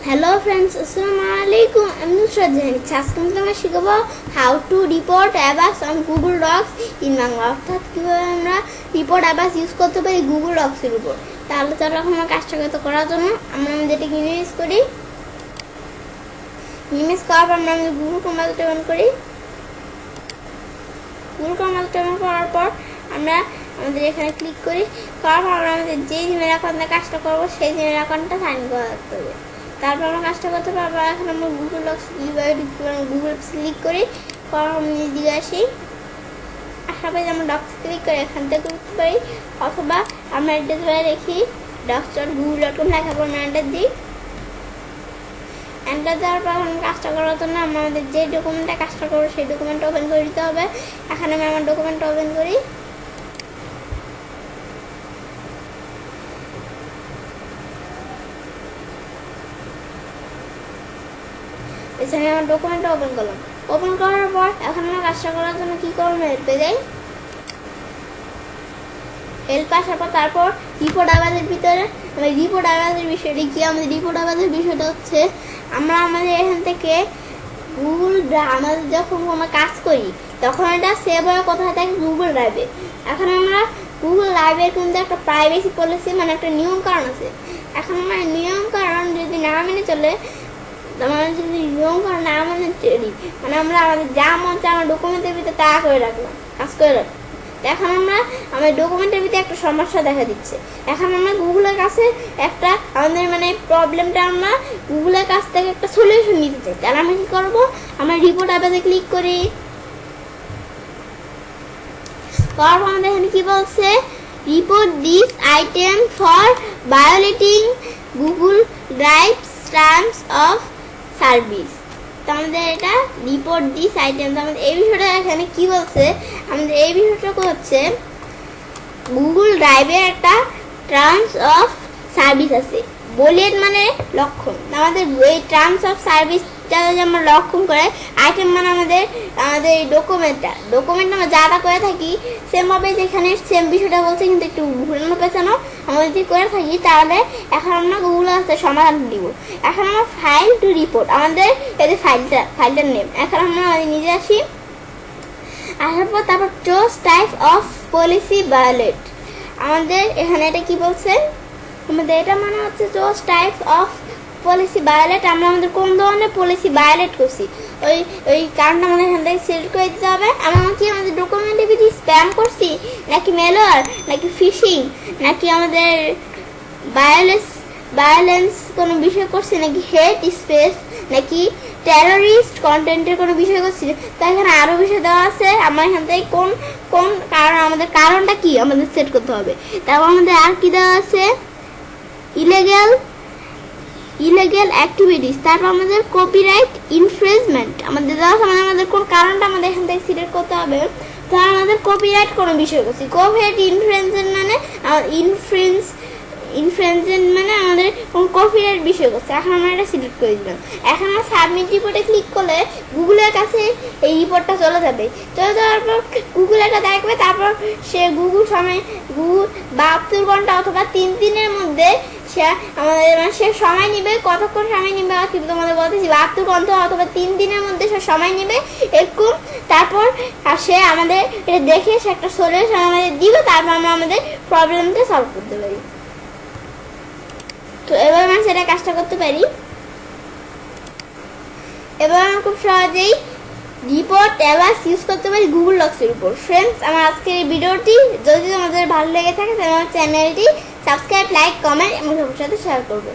Hello friends, Assalamualaikum. I'm Nusrat Jain. আজকে আমরা শিখব how to report abas on Google Docs in Bangla। অর্থাৎ কিভাবে আমরা রিপোর্ট abas ইউজ করতে পারি Google Docs এর উপর। তাহলে চলো আমরা কাজটা করার জন্য আমরা যেটাকে ইমেজ করি। ইমেজ করার পর আমরা Google Chrome ওপেন করি। Google Chrome ওপেন করার পর আমরা আমাদের এখানে ক্লিক করি। করার পর আমরা আমাদের যে জিমেইল অ্যাকাউন্টে কাজটা করব সেই জিমেইল অ্যাকাউন্টটা সাইন করতে হবে। তারপর আমরা কাজটা করতে পারবো। এখন আমরা গুগল ডক্স গুগল ক্লিক করি, দিকে আসি, আসার পরে আমরা ডক্স ক্লিক করে এখান থেকে করতে পারি, অথবা আমরা এটা ধরে রেখি docs.google.com লেখার পর এন্টার দিই। এন্টার দেওয়ার পর আমরা কাজটা করার জন্য আমরা আমাদের যে ডকুমেন্টে কাজটা করবো সেই ডকুমেন্টটা ওপেন করে দিতে হবে। এখানে আমি আমার ডকুমেন্টটা ওপেন করি। এখানে আমার ডকুমেন্টটা ওপেন করলাম। ওপেন করার পর এখন আমরা কাজটা করার জন্য কি করবো, হেল্পে যাই। হেল্প আসার পর তারপর রিপোর্ট আবাদের ভিতরে রিপোর্ট আবাদের বিষয়টা কি, আমাদের রিপোর্ট আবাদের বিষয়টা হচ্ছে আমরা আমাদের এখান থেকে গুগল আমাদের যখন কোনো কাজ করি তখন এটা সেভ হয়ে কোথায় থাকে, গুগল ড্রাইভে। এখন আমরা গুগল ড্রাইভের কিন্তু একটা প্রাইভেসি পলিসি মানে একটা নিয়ম কারণ আছে। এখন আমরা নিয়ম কারণ যদি না মেনে চলে, আমাদের যদি নিয়ম কারণ না মানে মানে আমরা আমাদের যা মন চায় আমার ডকুমেন্টের ভিতরে তা করে রাখলাম, কাজ করে রাখলাম। এখন আমরা আমাদের ডকুমেন্টের ভিতরে একটা সমস্যা দেখা দিচ্ছে। এখন আমরা গুগলের কাছে একটা আমাদের মানে প্রবলেমটা আমরা গুগলের কাছ থেকে একটা সলিউশন নিতে চাই। তাহলে আমরা কি করবো, আমরা রিপোর্ট অ্যাপে ক্লিক করি। তারপর আমাদের এখানে কি বলছে, report this item for violating Google drive terms of service. তো আমাদের এটা রিপোর্ট দিস আইটেম। তো আমাদের এই বিষয়টা এখানে কি বলছে, আমাদের এই বিষয়টা হচ্ছে গুগল ড্রাইভের একটা টার্মস অফ সার্ভিস আছে, বুলেট মানে লক্ষণ। আমাদের এই টার্মস অফ সার্ভিসটা যদি আমরা লক্ষণ করে, আইটেম মানে আমাদের এই ডকুমেন্টটা আমরা যা করে থাকি সেমভাবে যেখানে সেম বিষয়টা বলছে কিন্তু একটু ঘুরানো পেছানো আমরা যদি করে থাকি, তাহলে এখন আমরা গুগল কাছে সমাধান দিব। এখন আমরা ফাইল টু রিপোর্ট, আমাদের এই যে ফাইলটার নেম। এখন আমরা নিজে আসি, আসার পর তারপর choose type of policy violate. আমাদের এখানে এটা কি বলছে, আমাদের এটা মানে হচ্ছে choose type of policy violate. আমরা আমাদের কোন ধরনের পলিসি ভায়োলেট করছি ওই কারণটা আমাদের এখান থেকে সিলেক্ট করে দিতে হবে। আমরা কি আমাদের ডকুমেন্টে যদি স্প্যাম করছি, নাকি মেলওয়্যার, নাকি ফিশিং, নাকি আমাদের ভায়োলেন্স কোনো বিষয় করছি, নাকি হেট স্পেস, নাকি টেররিস্ট কন্টেন্টের কোনো বিষয় করছি। তো এখানে আরও বিষয় দেওয়া আছে। আমরা এখান থেকে কোন কারণ, আমাদের কারণটা কি আমাদের সেট করতে হবে। তারপর আমাদের আর কি দেওয়া আছে, ইলিগ্যাল অ্যাক্টিভিটিস। তারপর আমাদের কপিরাইট ইনফ্রিঞ্জমেন্ট আমাদের দেওয়া আছে। আমাদের কোন কারণটা আমাদের এখান থেকে সিলেক্ট করতে হবে। তো আমাদের কপিরাইট কোনো বিষয় করছি, কপিরাইট ইনফ্রিঞ্জমেন্ট মানে ইনফ্রিঞ্জমেন্ট মানে আমাদের কোন কপিরাইট বিষয় করছে। এখন আমরা এটা সিলেক্ট করে দিলাম। এখন আমরা সাবমিট রিপোর্টে ক্লিক করলে গুগলের কাছে এই রিপোর্টটা চলে যাবে। চলে যাওয়ার পর গুগল এটা দেখবে। তারপর সে গুগল 72 ঘন্টা অথবা 3 দিনের মধ্যে সে আমাদের সে সময় নিবে। কতক্ষণ সময় নিবে কিন্তু তোমাদের বলতেছি, 72 ঘন্টা অথবা 3 দিনের মধ্যে সে সময় নিবে এরকম। তারপর সে আমাদের এটা দেখে সে একটা সলিউশন আমাদের দিবে। তারপর আমরা আমাদের প্রবলেমটা সলভ করতে পারি। তো এবার আমরা সেটা কাজটা করতে পারি। এবার আমরা খুব সহজেই রিপোর্ট অ্যাবাস ইউজ করতে পারি গুগল ডক্সের উপর। ফ্রেন্ডস, আমার আজকের এই ভিডিওটি যদি তোমাদের ভালো লেগে থাকে তাহলে আমার চ্যানেলটি সাবস্ক্রাইব, লাইক, কমেন্ট এবং সবার সাথে শেয়ার করবে।